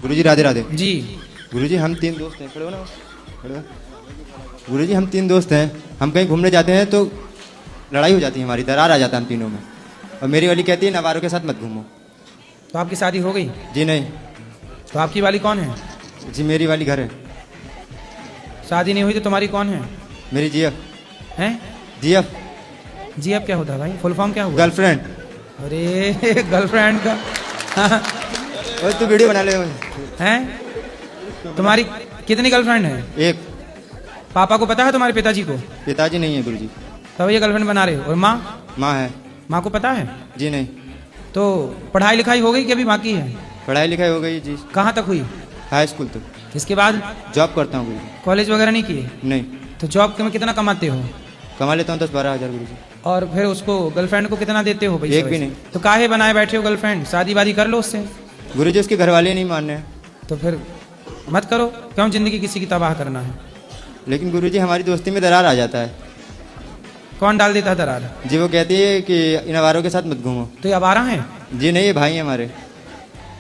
गुरुजी राधे राधे। जी गुरुजी हम 3 दोस्त हैं, खड़े हो ना, खड़े हो। गुरुजी हम 3 दोस्त हैं, हम कहीं घूमने जाते हैं तो लड़ाई हो जाती है, हमारी दरार आ जाता है हम तीनों में। और मेरी वाली कहती है नवारों के साथ मत घूमो। तो आपकी शादी हो गई? जी नहीं। तो आपकी वाली कौन है? जी मेरी वाली घर है। शादी नहीं हुई तो तुम्हारी कौन है? मेरी जीएफ हैं? जीएफ जीएफ क्या होता है भाई? फुल फॉर्म क्या हुआ? गर्लफ्रेंड। अरे गर्लफ्रेंड का और तू वीडियो बना ले। हैं? तुम्हारी कितनी गर्लफ्रेंड है? एक। पापा को पता है तुम्हारे पिताजी को? पिताजी नहीं है गुरुजी। तब ये गर्लफ्रेंड बना रहे हो। और माँ? माँ है। माँ को पता है? जी नहीं। तो पढ़ाई लिखाई हो गई कि अभी बाकी है? पढ़ाई लिखाई हो गई जी, कहाँ तक हुई? हाई स्कूल तक। इसके बाद जॉब करता हूँ गुरुजी। कॉलेज वगैरह नहीं किए? नहीं। तो जॉब में कितना कमाते हो? कमा लेता हूँ 10-12 हज़ार गुरुजी। और फिर उसको गर्लफ्रेंड को कितना देते हो पैसे? एक भी नहीं। तो काहे बनाए बैठे हो गर्लफ्रेंड? शादी वादी कर लो उससे। गुरुजी उसके घर वाले नहीं मान रहे हैं। तो फिर मत करो, क्यों जिंदगी किसी की तबाह करना है? लेकिन गुरुजी हमारी दोस्ती में दरार आ जाता है। कौन डाल देता है दरार? जी वो कहती है कि इन आवारों के साथ मत घूमो। तो ये आवारा है? जी नहीं, ये भाई हैं हमारे।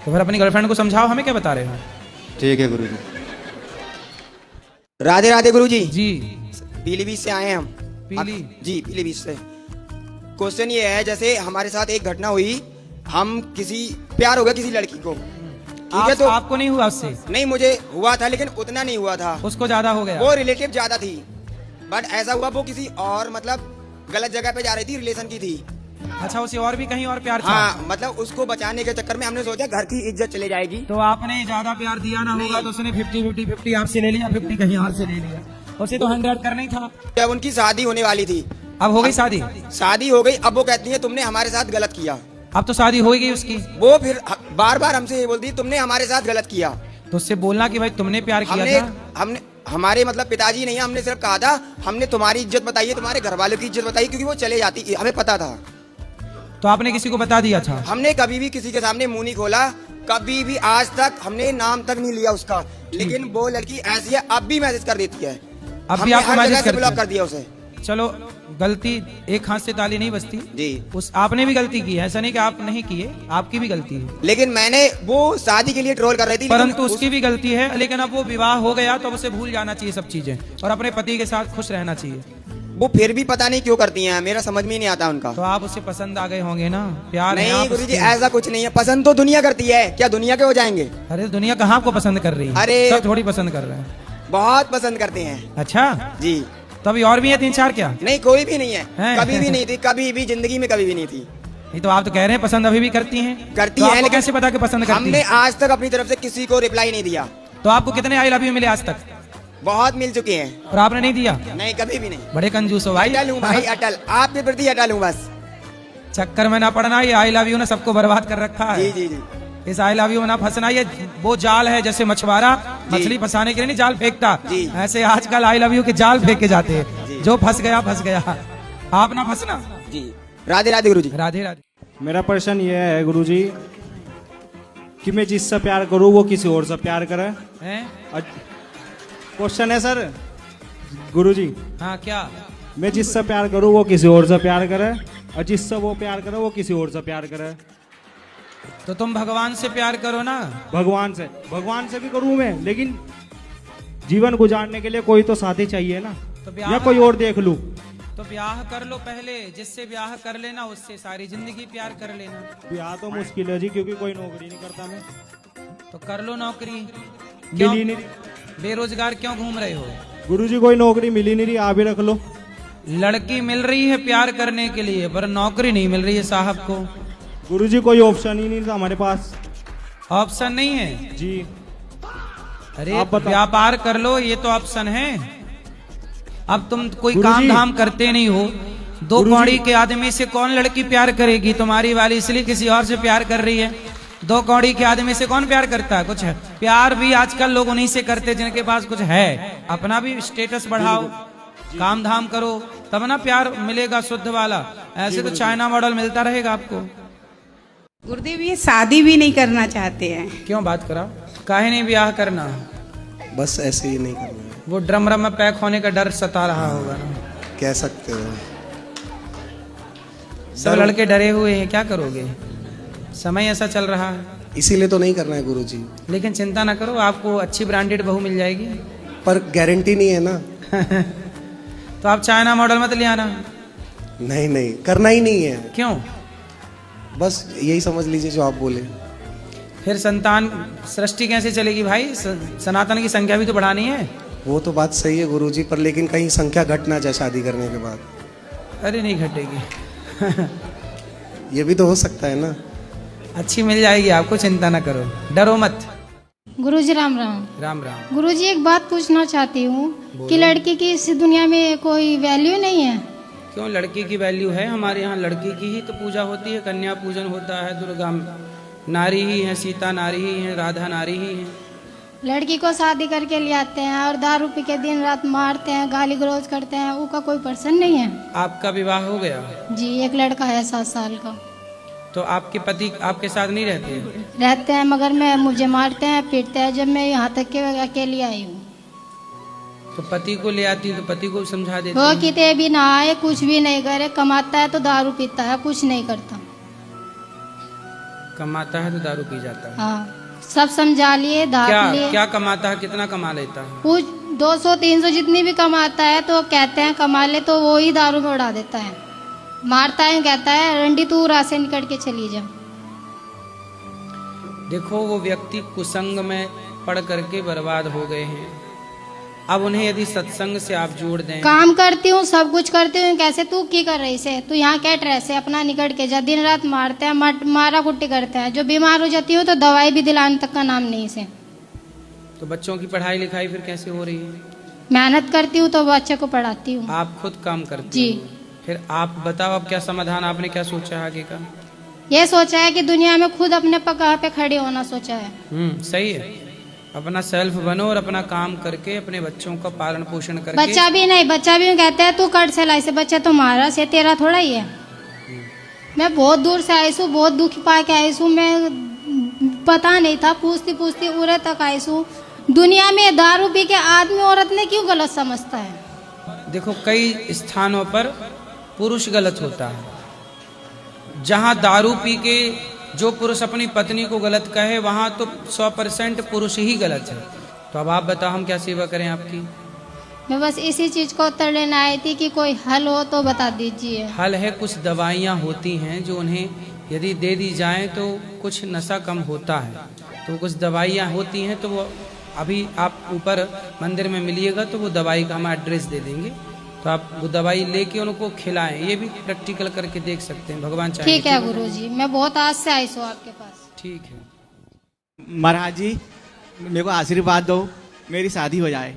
तो फिर अपनी गर्लफ्रेंड को समझाओ, हमें क्या बता रहे हो? ठीक है गुरुजी। राधे राधे गुरुजी। जी पीलीभीत से आए हैं हम। जी पीलीभीत से। क्वेश्चन ये है, जैसे हमारे साथ एक घटना हुई, हम प्यार हो गया किसी लड़की को, ठीक है? तो आपको नहीं हुआ उससे? नहीं, मुझे हुआ था लेकिन उतना नहीं हुआ था। उसको ज्यादा हो गया? वो रिलेटिव ज्यादा थी, बट ऐसा हुआ वो किसी और मतलब गलत जगह पे जा रही थी, रिलेशन की थी। अच्छा, उसे और भी कहीं और प्यार था? हाँ, मतलब उसको बचाने के चक्कर में हमने सोचा घर की इज्जत चले जाएगी। तो आपने ज्यादा प्यार दिया ना होगा तो उसने 50-50 आपसे ले लिया, 50 कहीं और से ले लिया। उसे तो 100 करना ही था। जब उनकी शादी होने वाली थी, अब हो गई शादी? शादी हो गई। अब वो कहती है तुमने हमारे साथ गलत किया। अब तो शादी हो गई उसकी। वो फिर बार बार हमसे ये बोलती तुमने हमारे साथ गलत किया। तो उससे बोलना कि भाई तुमने प्यार किया था। हमने हमारे मतलब पिताजी नहीं है, हमने सिर्फ कहा था हमने तुम्हारी इज्जत बताई है, तुम्हारे घर वालों की इज्जत बताई, क्योंकि वो चले जाती, हमें पता था। तो आपने किसी को बता दिया था? हमने कभी भी किसी के सामने मुंह नहीं खोला, कभी भी आज तक हमने नाम तक नहीं लिया उसका। लेकिन वो लड़की ऐसी है, अब भी मैसेज कर देती है। अब भी आपको मैसेज करती है? ब्लॉक कर दिया उसे। चलो, गलती एक हाथ से ताली नहीं बजती जी। आपने भी गलती की है, ऐसा नहीं कि आप नहीं किए, आपकी भी गलती है। लेकिन मैंने वो शादी के लिए ट्रोल कर रही थी, परंतु उसकी भी गलती है। लेकिन अब वो विवाह हो गया तो उसे भूल जाना चाहिए सब चीजें और अपने पति के साथ खुश रहना चाहिए। वो फिर भी पता नहीं क्यों करती हैं, मेरा समझ में नहीं आता उनका। तो आप उसे पसंद आ गए होंगे ना? प्यार नहीं गुरुजी, ऐसा कुछ नहीं है। पसंद तो दुनिया करती है, क्या दुनिया के हो जाएंगे? अरे दुनिया कहाँ आपको पसंद कर रही है? अरे सब थोड़ी पसंद कर रहे हैं। बहुत पसंद करते हैं। अच्छा जी। तो अभी और भी है 3-4? क्या नहीं, कोई भी नहीं है, है? कभी भी नहीं थी, कभी भी जिंदगी में कभी भी नहीं थी। ये तो आप तो कह रहे हैं पसंद अभी भी करती हैं। करती तो है, आपको लेकिन कैसे पता कि पसंद करती हमने हैं? आज तक अपनी तरफ से किसी को रिप्लाई नहीं दिया। तो आपको कितने आई लव यू मिले आज तक? बहुत मिल चुके हैं। और आपने नहीं दिया? नहीं, कभी भी नहीं। बड़े कंजूस हो भाई। अटल हूँ भाई, अटल, आपके प्रति अटल हूँ बस। चक्कर में ना पड़ना, ये आई लव यू ने सबको बर्बाद कर रखा है। जी जी जी। इस आई लव यू में ना फंसना। ये वो जाल है, जैसे मछुआरा मछली फंसाने के लिए नहीं जाल फेंकता, ऐसे आजकल आई लव यू के जाल फेंके जाते हैं। जो फंस गया फंस गया, आप ना फंसना। जी। राधे राधे गुरुजी। राधे राधे। मेरा प्रश्न ये है गुरुजी कि मैं जिससे प्यार करूं वो किसी और से प्यार करे। क्वेश्चन है सर गुरुजी। हाँ क्या? मैं जिससे प्यार करूं वो किसी और से प्यार करे, और जिससे वो प्यार करे वो किसी और से प्यार करे। तो तुम भगवान से प्यार करो ना। भगवान से भी करूं मैं, लेकिन जीवन गुजारने के लिए कोई तो साथी चाहिए ना। तो या कोई और देख लूं? तो ब्याह कर लो पहले, जिससे ब्याह कर लेना उससे सारी जिंदगी प्यार कर लेना। ब्याह तो मुश्किल है जी, क्योंकि कोई नौकरी नहीं करता मैं। तो कर लो नौकरी। मिली नहीं। बेरोजगार क्यों घूम रहे हो? गुरुजी कोई नौकरी मिली नहीं रही, आप ही रख लो। लड़की मिल रही है प्यार करने के लिए, पर नौकरी नहीं मिल रही है साहब को। गुरुजी कोई ऑप्शन ही नहीं था हमारे पास। ऑप्शन नहीं है जी। अरे व्यापार कर लो, ये तो ऑप्शन है। अब तुम कोई काम धाम करते नहीं हो, दो कौड़ी के आदमी से कौन लड़की प्यार करेगी? तुम्हारी वाली इसलिए किसी और से प्यार कर रही है। दो कौड़ी के आदमी से कौन प्यार करता है? कुछ है प्यार भी आजकल लोग उन्हीं से करते जिनके पास कुछ है। अपना भी स्टेटस बढ़ाओ, काम धाम करो, तब ना प्यार मिलेगा शुद्ध वाला। ऐसे तो चाइना मॉडल मिलता रहेगा आपको। गुरुदेव ये शादी भी नहीं करना चाहते हैं। क्यों बात करा? काहे नहीं ब्याह करना? बस ऐसे ही नहीं करना है। वो ड्रम में पैक होने का डर सता रहा होगा ना। कह सकते हो। सब लड़के डरे हुए हैं, क्या करोगे? समय ऐसा चल रहा है। इसीलिए तो नहीं करना है गुरुजी। लेकिन चिंता ना करो, आपको अच्छी ब्रांडेड बहू मिल जाएगी। पर गारंटी नहीं है ना। तो आप चाइना मॉडल मत ले आना। नहीं नहीं, करना ही नहीं है। क्यों? बस यही समझ लीजिए जो आप बोले। फिर संतान सृष्टि कैसे चलेगी भाई? सनातन की संख्या भी तो बढ़ानी है। वो तो बात सही है गुरुजी, पर लेकिन कहीं संख्या घट ना जाए शादी करने के बाद। अरे नहीं घटेगी। ये भी तो हो सकता है ना। अच्छी मिल जाएगी आपको, चिंता ना करो, डरो मत। गुरुजी राम राम। राम राम। गुरुजी एक बात पूछना चाहती हूँ कि लड़की की इस दुनिया में कोई वैल्यू नहीं है? क्यों, लड़की की वैल्यू है। हमारे यहाँ लड़की की ही तो पूजा होती है, कन्या पूजन होता है। दुर्गा नारी ही है, सीता नारी ही है, राधा नारी ही है। लड़की को शादी करके ले आते हैं और दारू पी के दिन रात मारते हैं, गाली गलौज करते हैं, उसका कोई पर्सन नहीं है? आपका विवाह हो गया? जी, एक लड़का है 7 साल का। तो आपके पति आपके साथ नहीं रहते हैं? रहते हैं, मगर मैं मुझे मारते हैं, पीटते हैं। जब मैं यहाँ तक के अकेली आई हूँ। तो पति को ले आती तो पति को समझा देती। वो कितने भी ना आए, कुछ भी नहीं करे, कमाता है तो दारू पीता है, कुछ नहीं करता। कमाता है तो दारू पी जाता है? हाँ, सब समझा लिए, दारू लिए। क्या कमाता है, कितना कमा लेता है? कुछ 200-300 जितनी भी कमाता है तो कहते हैं कमा ले, तो वो ही दारू में उड़ा देता है। मारता है, कहता है रंडी तू राह से निकल के चली जा। देखो, वो व्यक्ति कुसंग में पड़ करके बर्बाद हो गए हैं। अब उन्हें यदि सत्संग से आप जोड़ दें। काम करती हूँ, सब कुछ करती हूँ, कैसे तू की कर रही से? तू यहाँ क्या ड्रेस है अपना, निकल के जा। दिन रात मारते हैं, मारा कुट्टी करते हैं। जो बीमार हो जाती हूँ तो दवाई भी दिलाने तक का नाम नहीं से। तो बच्चों की पढ़ाई लिखाई फिर कैसे हो रही है? मेहनत करती हूँ तो बच्चे को पढ़ाती हूँ। आप खुद काम करती जी। फिर आप बताओ, अब क्या समाधान, आपने क्या सोचा है आगे का? ये सोचा है कि दुनिया में खुद अपने पगार पे खड़े होना सोचा है। सही है। अपना सेल्फ बनो और अपना काम करके अपने बच्चों का पालन पोषण करके। बच्चा भी नहीं, बच्चा भी कहता है तू कट से लाई से, बच्चा तो मारा से, तेरा थोड़ा ही है। मैं बहुत दूर से आई हूँ, बहुत दुख पा के आई हूँ। मैं पता नहीं था, पूछती पूछती उरे तक आई हूँ। दुनिया में दारू पी के आदमी औरत ने क्यों गलत समझता है? देखो, कई स्थानों पर पुरुष गलत होता है। जहाँ दारू पी के जो पुरुष अपनी पत्नी को गलत कहे, वहाँ तो 100% पुरुष ही गलत है। तो अब आप बताओ, हम क्या सेवा करें आपकी? मैं बस इसी चीज को उत्तर लेना आई थी कि कोई हल हो तो बता दीजिए। हल है, कुछ दवाइयाँ होती हैं जो उन्हें यदि दे दी जाएं तो कुछ नशा कम होता है। तो कुछ दवाइयाँ होती हैं, तो वो अभी आप ऊपर मंदिर में मिलिएगा तो वो दवाई का हम एड्रेस दे देंगे। तो आप वो दवाई लेके उनको खिलाएं। ये भी प्रैक्टिकल करके देख सकते हैं, भगवान चाहे। ठीक है गुरुजी, मैं बहुत आज से आई हूँ आपके पास। ठीक है। महाराज जी, मेरे को आशीर्वाद दो, मेरी शादी हो जाए।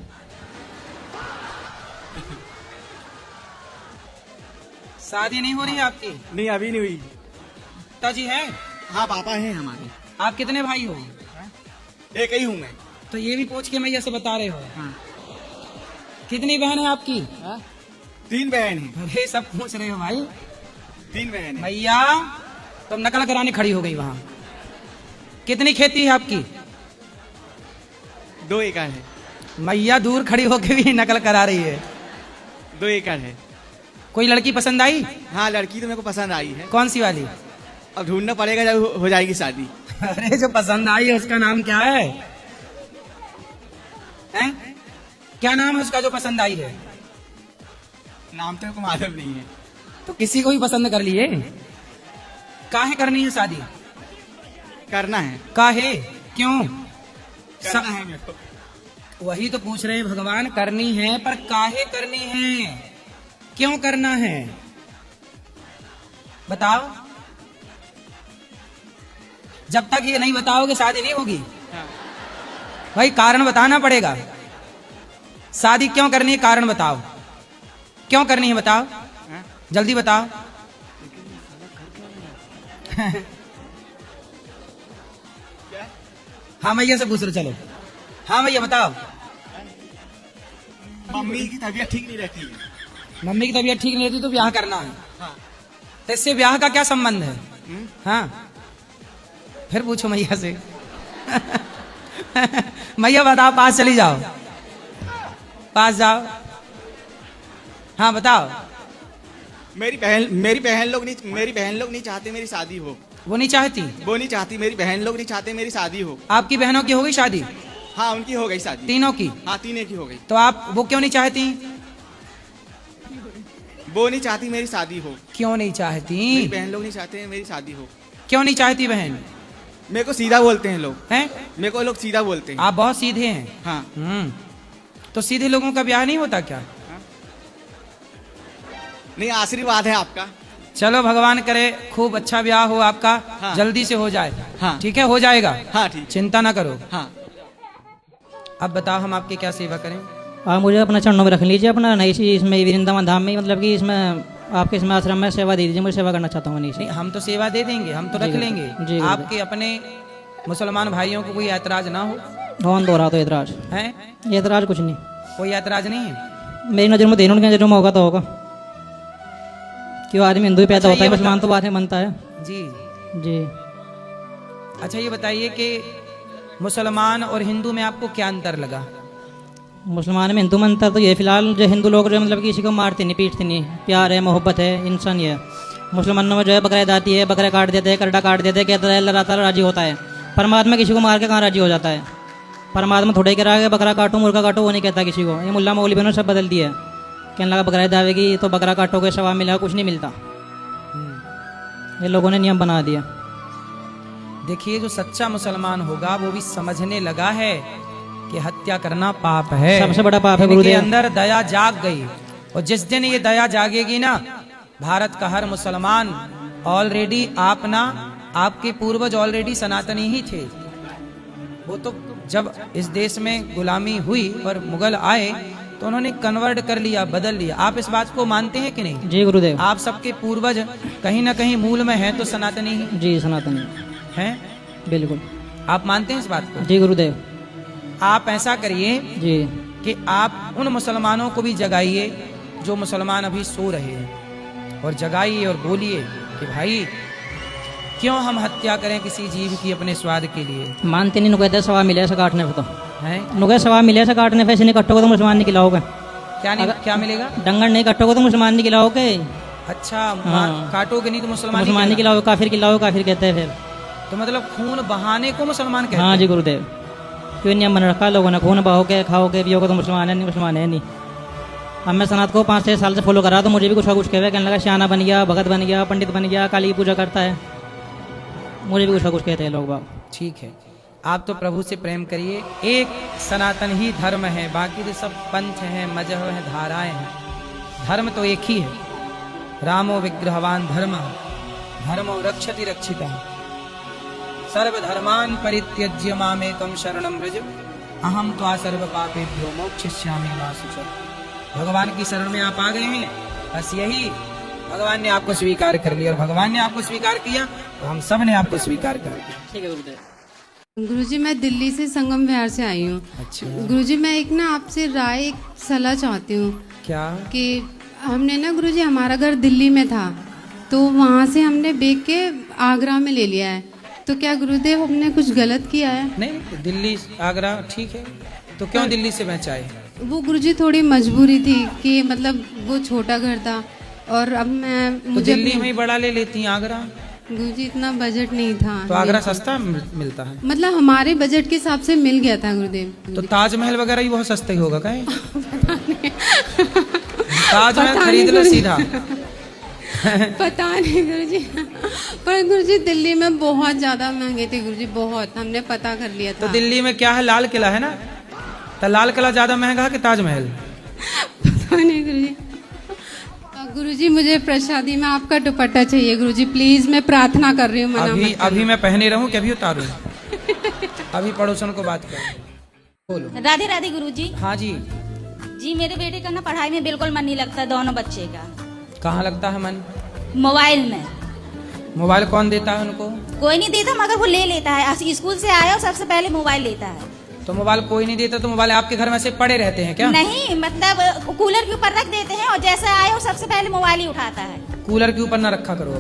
शादी नहीं हो रही है आपकी? नहीं, अभी नहीं हुई। पिताजी है? हाँ, पापा हैं हमारे। आप कितने भाई हो? एक ही हूँ मैं। तो ये भी पूछ के मैया से बता रहे हो? हाँ। कितनी बहन है आपकी? 3 बहन हैं। अरे सब पूछ रहे हो भाई। 3 बहन हैं। मैया तुम नकल कराने खड़ी हो गई वहाँ। कितनी खेती है आपकी? 2 एकड़ है। मैया दूर खड़ी होकर भी नकल करा रही है। 2 एकड़ है। कोई लड़की पसंद आई? हाँ, लड़की तो मेरे को पसंद आई है। कौन सी वाली? अब ढूंढना पड़ेगा जब हो जाएगी शादी। अरे जो पसंद आई है उसका नाम क्या है? हैं? क्या नाम है उसका जो पसंद आई है? नाम तो मेरे को मालूम नहीं है। तो किसी को भी पसंद कर लिए? काहे करनी है शादी? करना है। काहे? क्यों? करना है मेरे को। वही तो पूछ रहे हैं भगवान, करनी है पर काहे करनी है, क्यों करना है, बताओ। जब तक ये नहीं बताओगे शादी नहीं होगी। भाई कारण बताना पड़ेगा। शादी क्यों करनी है, कारण बताओ। क्यों करनी है बताओ, जल्दी बताओ। हाँ भैया से पूछ रहे, चलो। हाँ भैया बताओ। मम्मी की तबीयत ठीक नहीं रहती है। मम्मी की तबीयत ठीक नहीं रहती तो ब्याह करना है। हाँ। तो इससे ब्याह का क्या संबंध है? हाँ, फिर पूछो मैया से। मैया बताओ, पास चली जाओ, पास जाओ। हाँ बताओ। मेरी बहन लोग नहीं चाहते मेरी शादी हो। वो नहीं चाहती? वो नहीं चाहती, मेरी बहन लोग नहीं चाहते मेरी शादी हो। आपकी बहनों की हो गई शादी? हाँ उनकी हो गई शादी। तीनों की? हाँ तीनों की हो गई। तो आप वो क्यों नहीं चाहती? वो नहीं चाहती मेरी शादी हो। क्यों नहीं चाहती? मेरी बहन लोग नहीं चाहते मेरी शादी हो। क्यों नहीं चाहती बहन? मेरे को सीधा बोलते हैं लोग। हैं? मेरे को लोग सीधा बोलते हैं। आप बहुत सीधे हैं। हाँ। तो सीधे लोगों का ब्याह नहीं होता क्या? नहीं, आशीर्वाद है आपका। चलो भगवान करे खूब अच्छा ब्याह हो आपका। हाँ। जल्दी से हो जाए। हाँ। ठीक है, हो जाएगा। हाँ ठीक। चिंता ना करो। हाँ। अब बताओ हम आपकी क्या सेवा करें? आप मुझे अपना चरणों में रख लीजिए, अपना नहीं सी इसमें वृंदावन धाम में, मतलब कि इसमें आपके इसमें आश्रम में सेवा दे दीजिए, मुझे सेवा करना चाहता हूँ। नहीं, हम तो सेवा दे देंगे, हम तो रख लेंगे। जी, आपके अपने मुसलमान भाइयों को कोई ऐतराज ना हो? कौन दो रहा तो एतराज है? एतराज कुछ नहीं, कोई ऐतराज नहीं है? मेरी नज़र में देने उनकी नज़र में होगा तो होगा। क्यों, आदमी हिंदू ही पैदा होता है, मुसलमान तो बाद में बनता है। जी जी। अच्छा ये बताइए कि मुसलमान और हिंदू में आपको क्या अंतर लगा? मुसलमान में हिंदू में अंतर तो ये फिलहाल जो हिंदू लोग जो मतलब किसी को मारते नहीं पीटते नहीं, प्यार है मोहब्बत है इंसान है। मुसलमानों में जो है बकरा ईद आती है, बकरा काट देते हैं, करड़ा काट देते हैं, कहता है अल्लाह ताला राजी होता है। परमात्मा किसी को मार के कहाँ राजी हो जाता है? परमात्मा थोड़े कह रहा है बकरा काटो मुर्गा काटो, वो नहीं कहता किसी को। ये मुल्ला मौलवी ने सब बदल दिया है, कहने लगा बकरा ईद आवेगी तो बकरा काटोगे सवाब मिलेगा, कुछ नहीं मिलता। ये लोगों ने नियम बना दिया। देखिए जो सच्चा मुसलमान होगा वो भी समझने लगा है कि हत्या करना पाप है, सबसे बड़ा पाप है इनके गुरुदेव। अंदर दया जाग गई, और जिस दिन ये दया जागेगी ना, भारत का हर मुसलमान ऑलरेडी आपके पूर्वज ऑलरेडी सनातनी ही थे। वो तो जब इस देश में गुलामी हुई और मुगल आए तो उन्होंने कन्वर्ट कर लिया, बदल लिया। आप इस बात को मानते हैं कि नहीं? जी गुरुदेव। आप सबके पूर्वज कहीं ना कहीं मूल में है तो सनातनी ही जी सनातनी हैं। बिल्कुल। आप मानते हैं इस बात को? जी गुरुदेव। आप ऐसा करिए जी कि आप उन मुसलमानों को भी जगाइए जो मुसलमान अभी सो रहे हैं, और जगाइए और बोलिए कि भाई क्यों हम हत्या करें किसी जीव की अपने स्वाद के लिए? मानते नहीं, कहते सवाब मिले ऐसा काटने पे, तो हैं नुके सवाब मिले ऐसा काटने पे, ऐसे नहीं कटोगे तो मुसलमान नहीं खिलाओगे। क्या मिलेगा? डंगर नहीं कटोगे तो मुसलमान नहीं खिलाओगे। अच्छा हाँ। काटोगे नहीं तो मुसलमान मुसलमान नहीं खिलाओगे, काफिर खिलाओगे, काफिर कहते हैं फिर। तो मतलब खून बहाने को मुसलमान कहते हाँ हैं? जी गुरुदेव। क्यों नियम बना रखा लोगों ने, खून बहाओगे खाओगे पियोगे तो मुसलमान है, नहीं मुसलमान है नहीं। अब मैं सनात को 5-6 साल से फॉलो कर रहा, तो मुझे भी कुछ कहने लगा शाना बन गया, भगत बन गया, पंडित बन गया, काली की पूजा करता है, मुझे भी कुछ कहते हैं लोग बाग। ठीक है, आप तो प्रभु से प्रेम करिए। एक सनातन ही धर्म है, बाकी तो सब पंथ हैं, मजहब हैं, धाराएं हैं। धर्म तो एक ही है। रामो विग्रहवान धर्म धर्मो रक्षति रक्षिता सर्वधर्मान् परित्यज्य मामेकं शरणं व्रज अहम त्वा सर्व पापेभ्यो मोक्षयिष्यामि मा शुचः। भगवान की शरण में आप आ गए हैं, बस यही भगवान ने आपको स्वीकार कर लिया, और भगवान ने आपको स्वीकार किया तो हम सब ने आपको स्वीकार कर लिया। ठीक है गुरुदेव। गुरुजी मैं दिल्ली से संगम विहार से आई हूँ। अच्छा। गुरुजी मैं एक ना आपसे राय एक सलाह चाहती हूँ क्या? कि हमने ना गुरुजी हमारा घर दिल्ली में था, तो वहाँ से हमने बेच के आगरा में ले लिया है, तो क्या गुरुदेव हमने कुछ गलत किया है? नहीं, दिल्ली आगरा ठीक है, तो क्यों दिल्ली से बेचाए? वो गुरुजी थोड़ी मजबूरी थी कि मतलब वो छोटा घर था, और अब मैं तो मुझे दिल्ली में ही बड़ा ले लेती हैं आगरा। गुरुजी इतना बजट नहीं था। तो आगरा सस्ता मिलता है? मतलब हमारे बजट के हिसाब से मिल गया था गुरुदेव। तो ताजमहल वगैरह ही बहुत सस्ता ही होगा कहीं? ताजमहल खरीद लो सीधा। पता नहीं गुरुजी, पर गुरुजी दिल्ली में बहुत ज्यादा महंगे थे गुरुजी, बहुत। हमने पता कर लिया था। तो दिल्ली में क्या है, लाल किला है ना, तो लाल किला ज्यादा महंगा है कि ताजमहल? पता नहीं गुरुजी। गुरुजी मुझे प्रसादी में आपका दुपट्टा चाहिए गुरुजी, प्लीज, मैं प्रार्थना कर रही हूँ। अभी मैं पहने रहूं कि अभी उतारूं? अभी पड़ोसन को बात कर। बोलो। राधे राधे गुरुजी। हाँ जी। जी मेरे बेटे का ना पढ़ाई में बिल्कुल मन नहीं लगता, दोनों बच्चे का। कहाँ लगता है मन? मोबाइल में। मोबाइल कौन देता है उनको? कोई नहीं देता, मगर वो ले लेता है। स्कूल से आया और सबसे पहले मोबाइल लेता है। तो मोबाइल कोई नहीं देता तो मोबाइल आपके घर में से पड़े रहते हैं क्या? नहीं, मतलब कूलर के ऊपर रख देते हैं, और जैसे आए और सबसे पहले मोबाइल ही उठाता है। कूलर के ऊपर ना रखा करो,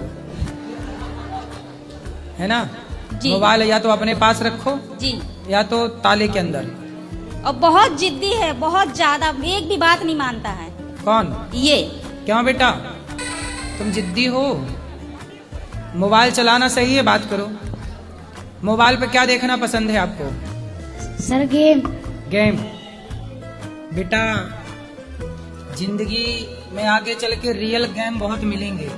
है ना? जी। मोबाइल या तो अपने पास रखो जी, या तो ताले के अंदर। और बहुत जिद्दी है, बहुत ज्यादा, एक भी बात नहीं मानता है। कौन? ये। क्यों बेटा, तुम जिद्दी हो? मोबाइल चलाना सही है, बात करो। मोबाइल पे क्या देखना पसंद है आपको? Sir game. गेम। बेटा जिंदगी में आगे चल के रियल गेम बहुत मिलेंगे।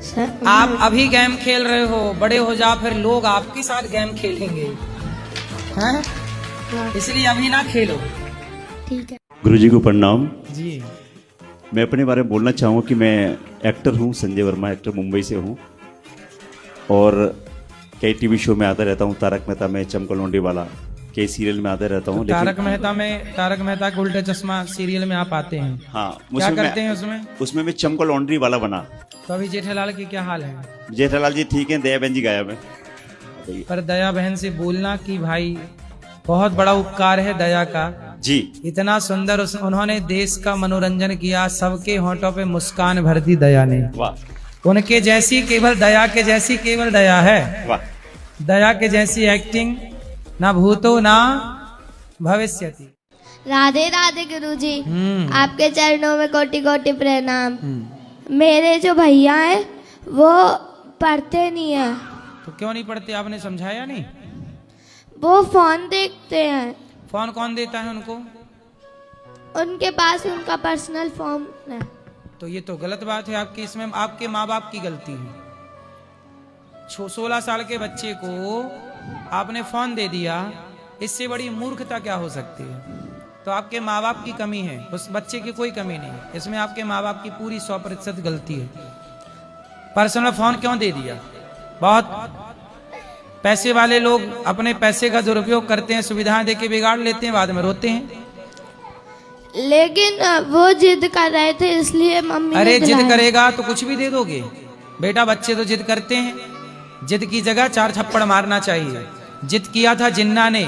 सर आप अभी गेम खेल रहे हो, बड़े हो जाओ फिर लोग आपके साथ गेम खेलेंगे, हैं? इसलिए अभी ना खेलो। ठीक है। गुरुजी को प्रणाम जी। मैं अपने बारे में बोलना चाहूँगा कि मैं एक्टर हूँ, संजय वर्मा, एक्टर मुंबई से हूँ और कई टीवी शो में आता रहता हूँ। तारक मेहता में, चमकल लौंडे वाला, कई सीरियल में आता रहता हूँ। तारक मेहता का उल्टा चश्मा सीरियल में आप आते हैं। हाँ, क्या करते हैं उसमें? उसमें मैं चमकल लौंडरी वाला बना। तो अभी जेठालाल की क्या हाल है? जेठालाल जी ठीक है, दया बहन जी गायब है। पर दया बहन से बोलना कि भाई बहुत बड़ा उपकार है दया का जी। इतना सुंदर उन्होंने देश का मनोरंजन किया, सबके होंठों पे मुस्कान भर दी दया ने। वाह। उनके जैसी केवल दया के जैसी केवल दया है। वाह। दया के जैसी एक्टिंग ना भूतो ना भविष्यति। राधे राधे गुरुजी, आपके चरणों में कोटि कोटि प्रणाम। मेरे जो भैया हैं वो पढ़ते नहीं है। तो क्यों नहीं पढ़ते? आपने समझाया नहीं? वो फोन देखते हैं। फोन कौन देता है उनको? उनके पास उनका पर्सनल फोन है। तो ये तो गलत बात है आपकी, इसमें आपके माँ बाप की गलती है। 16 साल के बच्चे को आपने फोन दे दिया, इससे बड़ी मूर्खता क्या हो सकती है? तो आपके माँ बाप की कमी है, उस बच्चे की कोई कमी नहीं है। इसमें आपके माँ बाप की पूरी 100% गलती है। पर्सनल फोन क्यों दे दिया? बहुत पैसे वाले लोग अपने पैसे का दुरुपयोग करते हैं, सुविधाएं देके बिगाड़ लेते हैं, बाद में रोते हैं। लेकिन वो जिद कर रहे थे इसलिए मम्मी अरे ने जिद दिलाया। करेगा तो कुछ भी दे दोगे बेटा? बच्चे तो जिद करते हैं, जिद की जगह 4 थप्पड़ मारना चाहिए। जिद किया था जिन्ना ने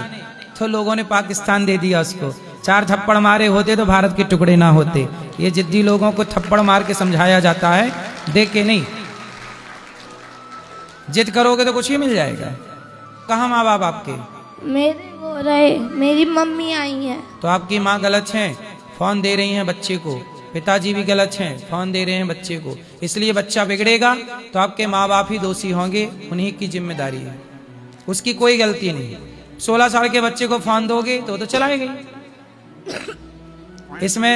तो लोगों ने पाकिस्तान दे दिया उसको। 4 थप्पड़ मारे होते तो भारत के टुकड़े ना होते। ये जिद्दी लोगों को थप्पड़ मार के समझाया जाता है, देख के नहीं। जिद करोगे तो कुछ ही मिल जाएगा। कहाँ माँ बाप आपके? मेरे वो रहे, मेरी मम्मी आई है। तो आपकी माँ गलत है, फोन दे रही हैं बच्चे को। पिताजी भी गलत हैं, फोन दे रहे हैं बच्चे को। इसलिए बच्चा बिगड़ेगा तो आपके माँ बाप ही दोषी होंगे, उन्हीं की जिम्मेदारी है, उसकी कोई गलती नहीं। 16 साल के बच्चे को फोन दोगे तो चलाएगा ही। इसमें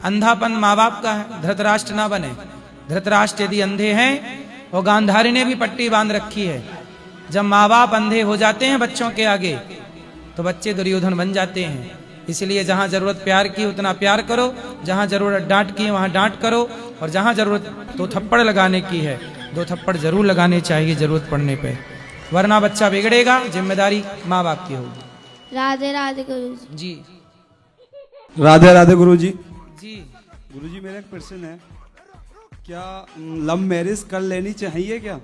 अंधापन माँ बाप का है, धृतराष्ट्र ना बने। धृतराष्ट्र यदि अंधे हैं और गांधारी ने भी पट्टी बांध रखी है, जब माँ बाप अंधे हो जाते हैं बच्चों के आगे तो बच्चे दुर्योधन बन जाते हैं। इसलिए जहां जरूरत प्यार की उतना प्यार करो, जहां जरूरत डांट की वहां डांट करो, और जहां जरूरत 2 थप्पड़ लगाने की है 2 थप्पड़ जरूर लगाने चाहिए जरूरत पड़ने पे, वरना बच्चा बिगड़ेगा। जिम्मेदारी माँ बाप की होगी। राधे राधे गुरुजी। जी। राधे राधे गुरुजी। जी। गुरुजी मेरा एक प्रश्न है, क्या लव मैरिज कर लेनी चाहिए क्या?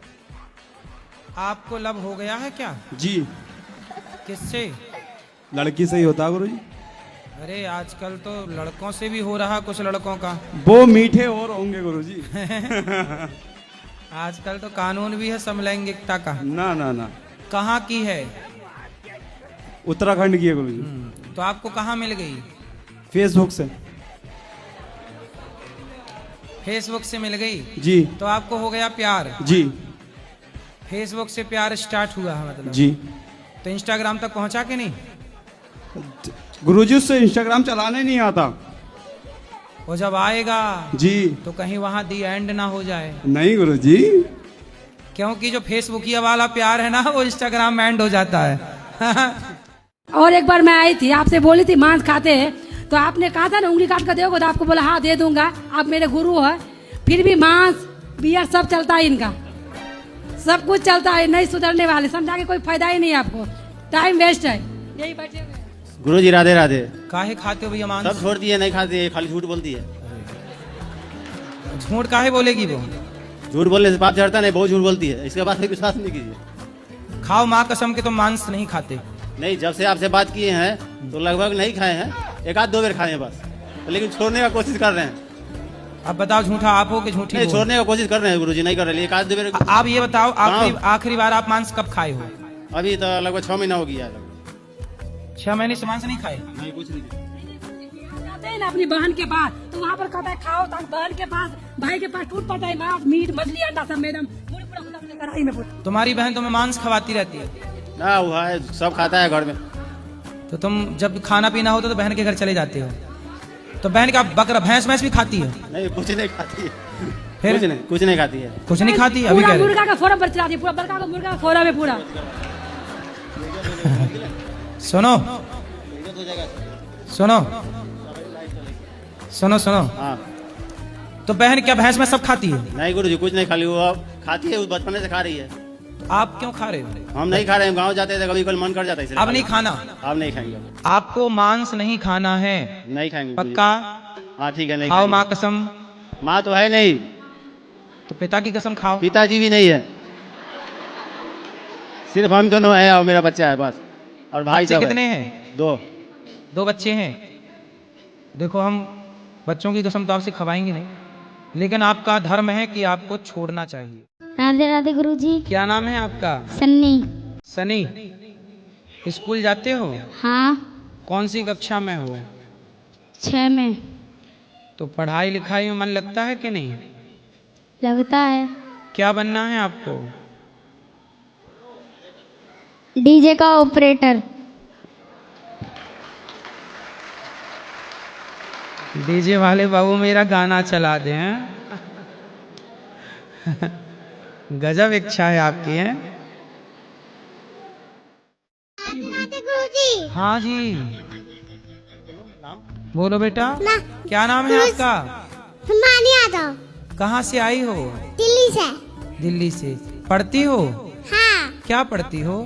आपको लव हो गया है क्या? जी। किससे? लड़की से ही होता है गुरुजी। अरे आजकल तो लड़कों से भी हो रहा, कुछ लड़कों का। वो मीठे और होंगे गुरुजी। आजकल तो कानून भी है समलैंगिकता का। ना ना ना। कहाँ की है? उत्तराखंड की है गुरुजी। तो आपको कहाँ मिल गई? फेसबुक से। फेसबुक से मिल गई? जी। तो आपको हो गया प्यार? जी। फेसबुक से प्यार स्टार्ट हुआ है मतलब? जी। तो इंस्टाग्राम तक पहुंचा के नहीं? गुरुजी उससे इंस्टाग्राम चलाने नहीं आता। वो जब आएगा जी तो कहीं वहां दी एंड ना हो जाए। नहीं गुरुजी, क्योंकि जो फेसबुकिया वाला प्यार है ना वो इंस्टाग्राम में एंड हो जाता है। और एक बार मैं आई थी, आपसे बोली थी मांस खाते हैं, तो आपने कहा था ना उंगली काट कर दोगे, तो आपको बोला हाँ दे दूंगा। आप मेरे गुरु है, फिर भी मांस बियर सब चलता है इनका, सब कुछ चलता है, नहीं सुधरने वाले। समझा के कोई फायदा ही नहीं है, आपको टाइम वेस्ट है। यही बैठे हुए गुरुजी राधे राधे। काहे खाते हो भैया मांस? सब छोड़ दिए, नहीं खाते, खाली झूठ बोलती है। झूठ काहे बोलेगी वो? झूठ बोलने से पाप चढ़ता नहीं, बहुत झूठ बोलती है, इसके बाद विश्वास नहीं कीजिए। खाओ माँ कसम के, तुम मांस नहीं खाते? नहीं, जब से आपसे बात किए हैं तो लगभग नहीं खाए हैं, 1-2 बार खाए हैं बस, लेकिन छोड़ने का कोशिश कर रहे हैं। अब बताओ झूठा आप हो कि झूठी? नहीं, छोड़ने का कोशिश कर रहे हैं गुरुजी, नहीं कर रहे, 1-2 बार। आप ये बताओ आखिरी बार आप मांस कब खाए हो? अभी तो लगभग 6 महीना हो गया। 6 महीने से मांस नहीं खाए? नहीं, कुछ नहीं। जाते हैं ना अपनी बहन के पास, तो वहाँ पर कहता है खाओ, बहन के पास भाई के पास टूट पड़ता है मांस मीट मछली अंडा सब मैडम। कढ़ाई में पूरा। तुम्हारी बहन तुम्हें मांस खवाती रहती है? ना हुआ है, सब खाता है घर में। तो तुम जब खाना पीना होता तो बहन के घर चले जाते हो? तो बहन का बकरा भैंस भैंस भी खाती है? नहीं, कुछ नहीं खाती है। फिर कुछ नहीं खाती है। कुछ नहीं खाती? अभी पूरा कह रहे मुर्गा का फोरम पर चलाती है, पूरा बड़का का मुर्गा का फोरम है पूरा। सुनो सुनो सुनो सुनो, हाँ। तो बहन क्या भैंस में सब खाती है? नहीं गुरुजी, कुछ नहीं खाली, वो अब खाती है, उस बचपन से खा रही है। आप क्यों खा रहे हो? हम नहीं खा रहे हैं, गांव जाते थे कभी कभी मन कर जाता है इसलिए। अब नहीं खाना? अब नहीं खाएंगे। आपको मांस नहीं खाना है? नहीं खाएंगे पक्का? हाँ ठीक है, नहीं खाओ माँ कसम। माँ तो है नहीं, तो पिता की कसम खाओ। पिताजी भी नहीं है, सिर्फ हम दोनों है और मेरा बच्चा है बस, और भाई बच्चे सब कितने है। हैं? दो बच्चे हैं। देखो हम बच्चों की कसम तो आपसे खवाएंगे नहीं, लेकिन आपका धर्म है कि आपको छोड़ना चाहिए। राधे राधे गुरुजी। क्या नाम है आपका? सन्नी। सनी। स्कूल जाते हो? हाँ। कौन सी कक्षा में हो? 6 में। तो पढ़ाई लिखाई में मन लगता है कि नहीं? लगता है। क्या बनना है आपको? डीजे का ऑपरेटर। डीजे वाले बाबू मेरा गाना चला दे हैं। गजब इच्छा है आपकी है। हाँ जी, बोलो बेटा। क्या नाम है आपका? हिमानी यादव। कहाँ से आई हो? दिल्ली से। दिल्ली से। पढ़ती हो? हाँ। क्या पढ़ती हो?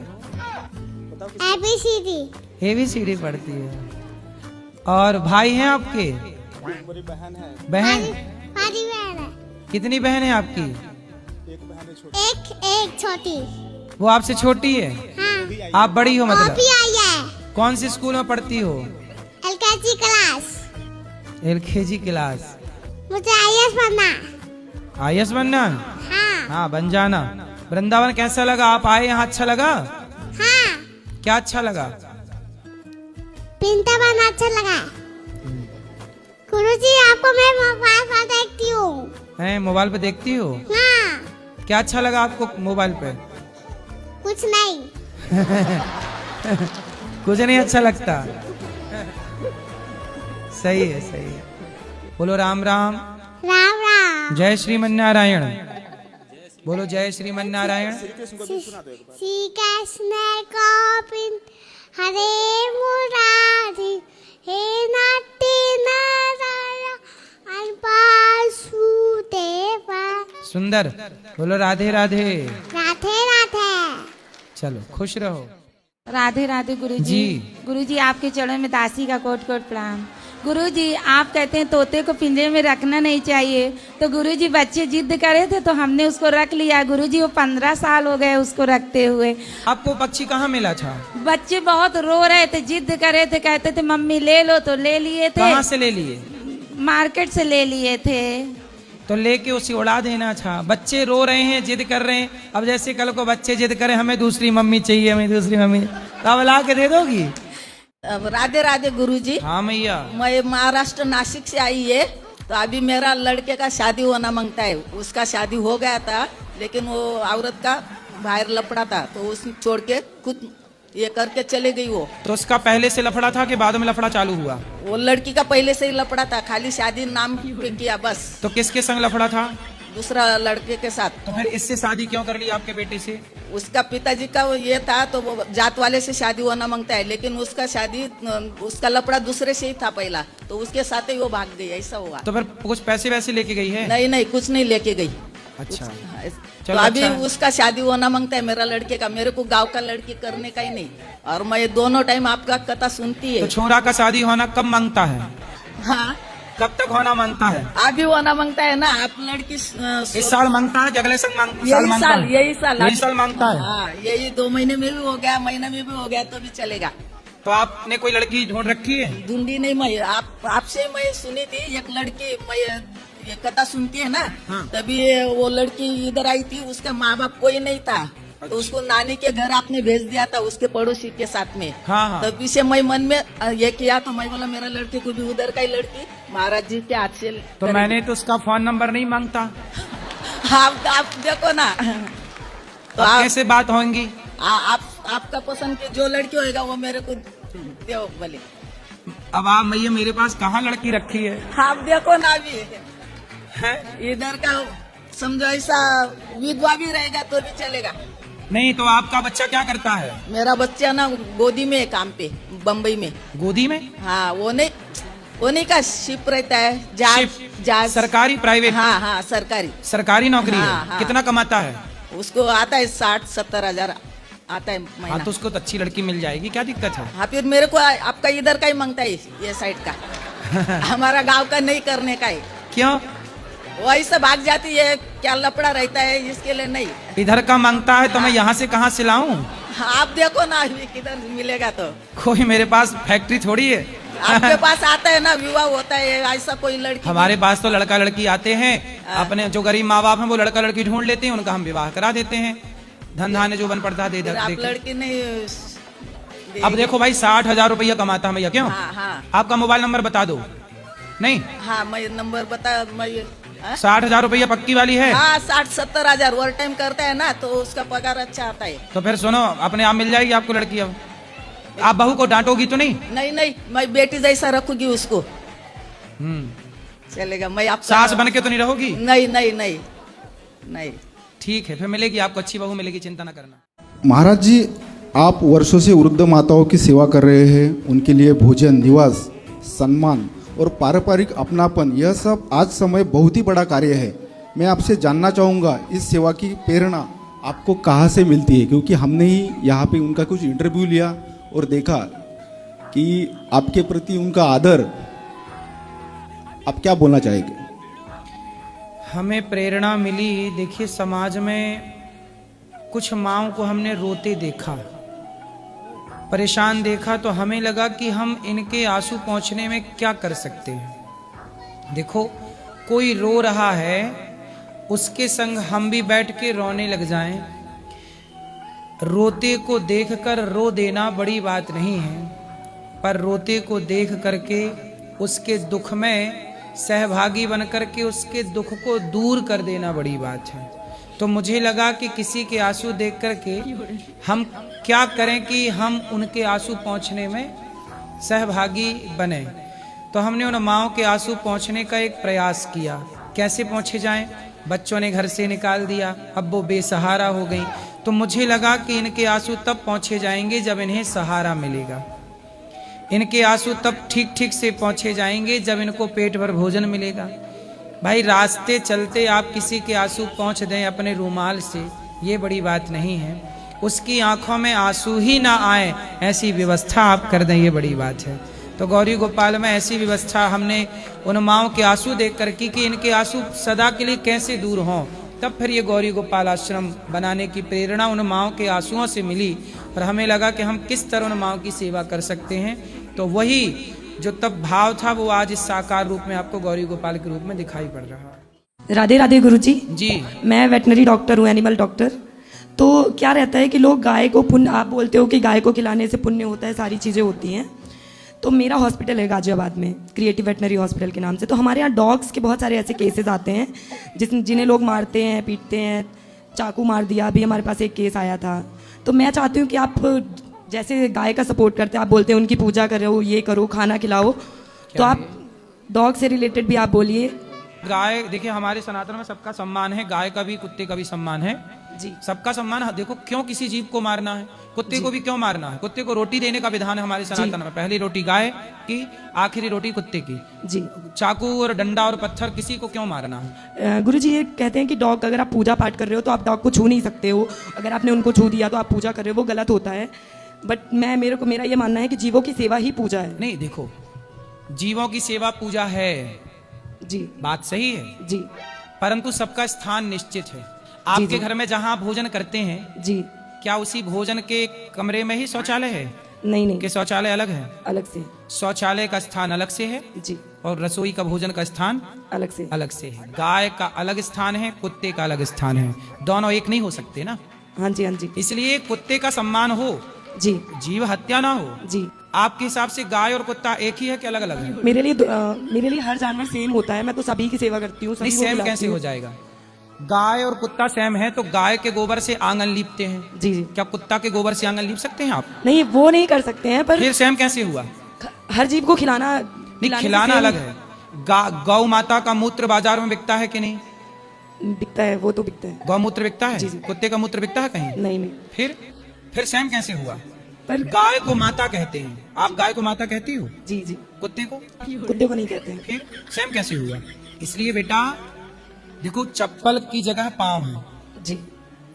ABCD। ABCD पढ़ती है। और भाई हैं आपके? बहन है। बहन? हमारी बहन है। कितनी बहन है आपकी? एक छोटी। वो आपसे छोटी है? हाँ। आप बड़ी हो मतलब? भी आई है। कौन सी स्कूल में पढ़ती हो? LKG class. LKG class. मुझे IAS बनना। IAS बनना? हाँ बन जाना। वृंदावन कैसा लगा? आप आए यहाँ, अच्छा लगा? हाँ। क्या अच्छा लगा? वृंदावन अच्छा लगा। गुरुजी आपको मैं मोबाइल पर देखती हूँ। मोबाइल पे देखती हो? हाँ। क्या अच्छा लगा आपको मोबाइल पे? कुछ नहीं। कुछ नहीं अच्छा लगता? सही है सही है। बोलो राम राम। राम राम। जय श्रीमन नारायण। बोलो जय श्रीमन नारायण। श्री कृष्ण गोविंद हरे मुरारी हे नाट्य नारायण वासुदेवा। सुंदर। बोलो राधे राधे। राधे राधे। चलो खुश रहो। राधे राधे गुरुजी। जी। गुरुजी आपके चरणों में दासी का कोट कोट प्रणाम। गुरुजी आप कहते हैं तोते को पिंजरे में रखना नहीं चाहिए, तो गुरुजी बच्चे जिद करे थे तो हमने उसको रख लिया। गुरुजी वो 15 साल हो गए उसको रखते हुए। आपको पक्षी कहाँ मिला था? बच्चे बहुत रो रहे थे, जिद करे थे, कहते थे मम्मी ले लो, तो ले लिए थे। कहाँ से ले लिए? मार्केट से ले लिए थे। तो लेके उसे उड़ा देना था। बच्चे रो रहे हैं, जिद कर रहे हैं। अब जैसे कल को बच्चे जिद करें हमें दूसरी मम्मी चाहिए, हमें दूसरी मम्मी, तो अब ला के दे दोगी? राधे राधे गुरुजी। हाँ मैया। मैं महाराष्ट्र नासिक से आई है, तो अभी मेरा लड़के का शादी होना मांगता है। उसका शादी हो गया था, लेकिन वो औरत का बाहर लपड़ा था, तो उसने छोड़ के खुद ये करके चले गई वो। तो उसका पहले से लफड़ा था कि बाद में लफड़ा चालू हुआ? वो लड़की का पहले से ही लपड़ा था, खाली शादी नाम पे किया बस। तो किसके संग लफड़ा था? दूसरा लड़के के साथ। तो फिर इससे शादी क्यों कर ली आपके बेटे से? उसका पिताजी का वो ये था, तो वो जात वाले से शादी होना मांगता है, लेकिन उसका शादी उसका लपड़ा दूसरे से ही था पहला, तो उसके साथ ही वो भाग गई, ऐसा हुआ। तो फिर कुछ पैसे वैसे लेके गई है? नहीं नहीं, कुछ नहीं लेके गई। अच्छा। तो अभी उसका शादी होना मांगता है मेरा लड़के का। मेरे को गांव का लड़की करने का ही नहीं, और मैं दोनों टाइम आपका कथा सुनती है। तो छोरा का शादी होना कब मांगता है? हाँ, कब तक होना मांगता है? अभी होना मांगता है ना। आप लड़की इस साल मांगता है, अगले साल मांगता है? यही साल मांगता है। हाँ, यही 2 महीने में भी हो गया, महीने में भी हो गया, तो भी चलेगा। तो आपने कोई लड़की ढूंढ रखी है? ढूंढी नहीं, मैं आपसे मैं सुनी थी एक लड़की। मैं ये कथा सुनती है ना, तभी वो लड़की इधर आई थी, उसका माँ बाप कोई नहीं था, तो उसको नानी के घर आपने भेज दिया था उसके पड़ोसी के साथ में। हाँ। तभी से मैं मन में ये किया, तो मैं बोला मेरा लड़की को भी उधर का ही लड़की महाराज जी के हाथ से। तो मैंने तो उसका फोन नंबर नहीं मांगता। आप देखो ना। तो अब कैसे बात होंगी? आपका पसंद की जो लड़की होएगा वो मेरे को दो बोले। अब आप मैया मेरे पास कहाँ लड़की रखी है? आप देखो ना अभी इधर का समझो ऐसा विधवा भी रहेगा तो भी चलेगा। नहीं तो आपका बच्चा क्या करता है? मेरा बच्चा ना गोदी में है काम पे, बम्बई में। गोदी में? हाँ, वो नहीं का शिप रहता है, जहाज। सरकारी प्राइवेट? हाँ हाँ, सरकारी नौकरी हाँ, है। हाँ। कितना कमाता है? उसको आता है 60-70 हजार आता है महीना। हाँ तो उसको तो अच्छी लड़की मिल जाएगी, क्या दिक्कत है? हाँ, फिर मेरे को आपका इधर का ही मांगता है, ये साइड का हमारा गांव का नहीं करने का है। क्यों? वो ऐसा भाग जाती है, क्या लपड़ा रहता है, इसके लिए नहीं। इधर का मांगता है तो मैं यहाँ से कहाँ से लाऊं? आप देखो ना अभी किधर मिलेगा। तो कोई मेरे पास फैक्ट्री थोड़ी है। आपके पास आता है ना, विवाह होता है, ऐसा कोई लड़की? हमारे पास तो लड़का लड़की आते हैं, अपने जो गरीब माँ बाप हैं वो लड़का लड़की ढूंढ लेते हैं, उनका हम विवाह करा देते हैं। धंधा ने जो बन पड़ता दे आप लड़की नहीं। अब देखो भाई 60,000 रुपया कमाता है भैया, क्यों? हाँ। आपका मोबाइल नंबर बता दो। नहीं हाँ, मैं नंबर बता। 60,000 रुपया पक्की वाली है? हाँ, 60-70 हजार ओवर टाइम करता है ना तो उसका पगार अच्छा आता है। तो फिर सुनो, अपने आप मिल जाएगी आपको लड़की। अब आप बहू को डांटोगी तो नहीं? नहीं, मैं बेटी जैसा रखूंगी उसको। चलेगा। मैं आप सास बन के तो नहीं रहोगी? नहीं। ठीक है, फिर मिलेगी आपको अच्छी बहू मिलेगी, चिंता ना करना। महाराज जी, आप वर्षों से वृद्ध माताओं की सेवा कर रहे हैं, उनके लिए भोजन, निवास, सम्मान और पारंपरिक अपनापन, यह सब आज समय बहुत ही बड़ा कार्य है। मैं आपसे जानना चाहूँगा, इस सेवा की प्रेरणा आपको कहाँ से मिलती है? क्योंकि हमने ही यहाँ पे उनका कुछ इंटरव्यू लिया और देखा कि आपके प्रति उनका आदर। आप क्या बोलना चाहेंगे? हमें प्रेरणा मिली, देखिए समाज में कुछ माँओं को हमने रोते देखा, परेशान देखा, तो हमें लगा कि हम इनके आंसू पहुंचने में क्या कर सकते हैं। देखो, कोई रो रहा है, उसके संग हम भी बैठ के रोने लग जाएं। रोते को देखकर रो देना बड़ी बात नहीं है, पर रोते को देख करके उसके दुख में सहभागी बन करके उसके दुख को दूर कर देना बड़ी बात है। तो मुझे लगा कि किसी के आंसू देख करके हम क्या करें कि हम उनके आंसू पहुंचने में सहभागी बने। तो हमने उन माँओं के आंसू पहुंचने का एक प्रयास किया। कैसे पहुंचे जाएं? बच्चों ने घर से निकाल दिया, अब वो बेसहारा हो गई। तो मुझे लगा कि इनके आंसू तब पहुंचे जाएंगे जब इन्हें सहारा मिलेगा। इनके आंसू तब ठीक से पहुंचे जाएंगे जब इनको पेट भर भोजन मिलेगा। भाई, रास्ते चलते आप किसी के आंसू पहुंच दें अपने रूमाल से, ये बड़ी बात नहीं है। उसकी आंखों में आंसू ही ना आए ऐसी व्यवस्था आप कर दें, ये बड़ी बात है। तो गौरी गोपाल में ऐसी व्यवस्था हमने उन माँओं के आंसू देख कर की कि इनके आंसू सदा के लिए कैसे दूर हों। तब फिर ये गौरी गोपाल आश्रम बनाने की प्रेरणा उन माँओं के आंसुओं से मिली और हमें लगा कि हम किस तरह उन माँओं की सेवा कर सकते हैं। तो वही जो तब भाव था वो आज इस साकार रूप में आपको गौरी गोपाल के रूप में दिखाई पड़ रहा है। राधे राधे गुरुजी। जी, मैं वेटनरी डॉक्टर हूँ, एनिमल डॉक्टर। तो क्या रहता है कि लोग गाय को पुण्य, आप बोलते हो कि गाय को खिलाने से पुण्य होता है, सारी चीज़ें होती हैं। तो मेरा हॉस्पिटल है गाजियाबाद में, क्रिएटिव वेटनरी हॉस्पिटल के नाम से। तो हमारे यहाँ डॉग्स के बहुत सारे ऐसे केसेस आते हैं जिन्हें लोग मारते हैं, पीटते हैं, चाकू मार दिया। अभी हमारे पास एक केस आया था। तो मैं चाहती हूँ कि आप जैसे गाय का सपोर्ट करते हैं, आप बोलते हैं उनकी पूजा करो, ये करो, खाना खिलाओ, तो आप डॉग से रिलेटेड भी आप बोलिए। गाय, देखिए हमारे सनातन में सबका सम्मान है, गाय का भी कुत्ते का भी सम्मान है जी, सबका सम्मान। देखो, क्यों किसी जीव को मारना है? कुत्ते को भी क्यों मारना है? कुत्ते को रोटी देने का विधान है हमारे सनातन में। पहली रोटी गाय की, आखिरी रोटी कुत्ते की जी। चाकू और डंडा और पत्थर किसी को क्यों मारना है? गुरुजी ये कहते हैं कि डॉग, अगर आप पूजा पाठ कर रहे हो तो आप डॉग को छू नहीं सकते हो। अगर आपने उनको छू दिया तो आप पूजा कर रहे हो, वो गलत होता है। बट मेरा ये मानना है कि जीवों की सेवा ही पूजा है। नहीं, देखो, जीवों की सेवा पूजा है जी, बात सही है जी, परंतु सबका स्थान निश्चित है। आपके घर में जहाँ भोजन करते हैं जी, क्या उसी भोजन के कमरे में ही शौचालय है? नहीं, कि शौचालय अलग है? अलग से। शौचालय का स्थान अलग से है जी, और रसोई का भोजन का स्थान अलग से है। गाय का अलग स्थान है, कुत्ते का अलग स्थान है, दोनों एक नहीं हो सकते ना। हाँ जी, हाँ जी। इसलिए कुत्ते का सम्मान हो जी, जीव हत्या ना हो जी। आपके हिसाब से गाय और कुत्ता एक ही है कि अलग अलग है? मेरे लिए हर जानवर सेम होता है। मैं तो सभी की सेवा करती हूँ। नहीं, सेम कैसे हो जाएगा? गाय और कुत्ता सेम है, तो गाय के गोबर से आंगन लीपते हैं। जी जी। क्या कुत्ता के गोबर से आंगन लीप सकते हैं आप? नहीं, वो नहीं कर सकते हैं, पर फिर सेम कैसे हुआ? हर जीव को खिलाना खिलाना अलग है। गौ माता का मूत्र बाजार में बिकता है कि नहीं? बिकता है, वो तो बिकता है। गौमूत्र बिकता है? कुत्ते का मूत्र बिकता है कहीं? नहीं। फिर सेम कैसे हुआ? पर गाय को माता कहते हैं, आप गाय को माता कहती हो? जी जी। कुत्ते को? कुत्ते को नहीं कहते हैं। फिर सेम कैसे हुआ? इसलिए बेटा देखो, चप्पल की जगह पाँव है जी,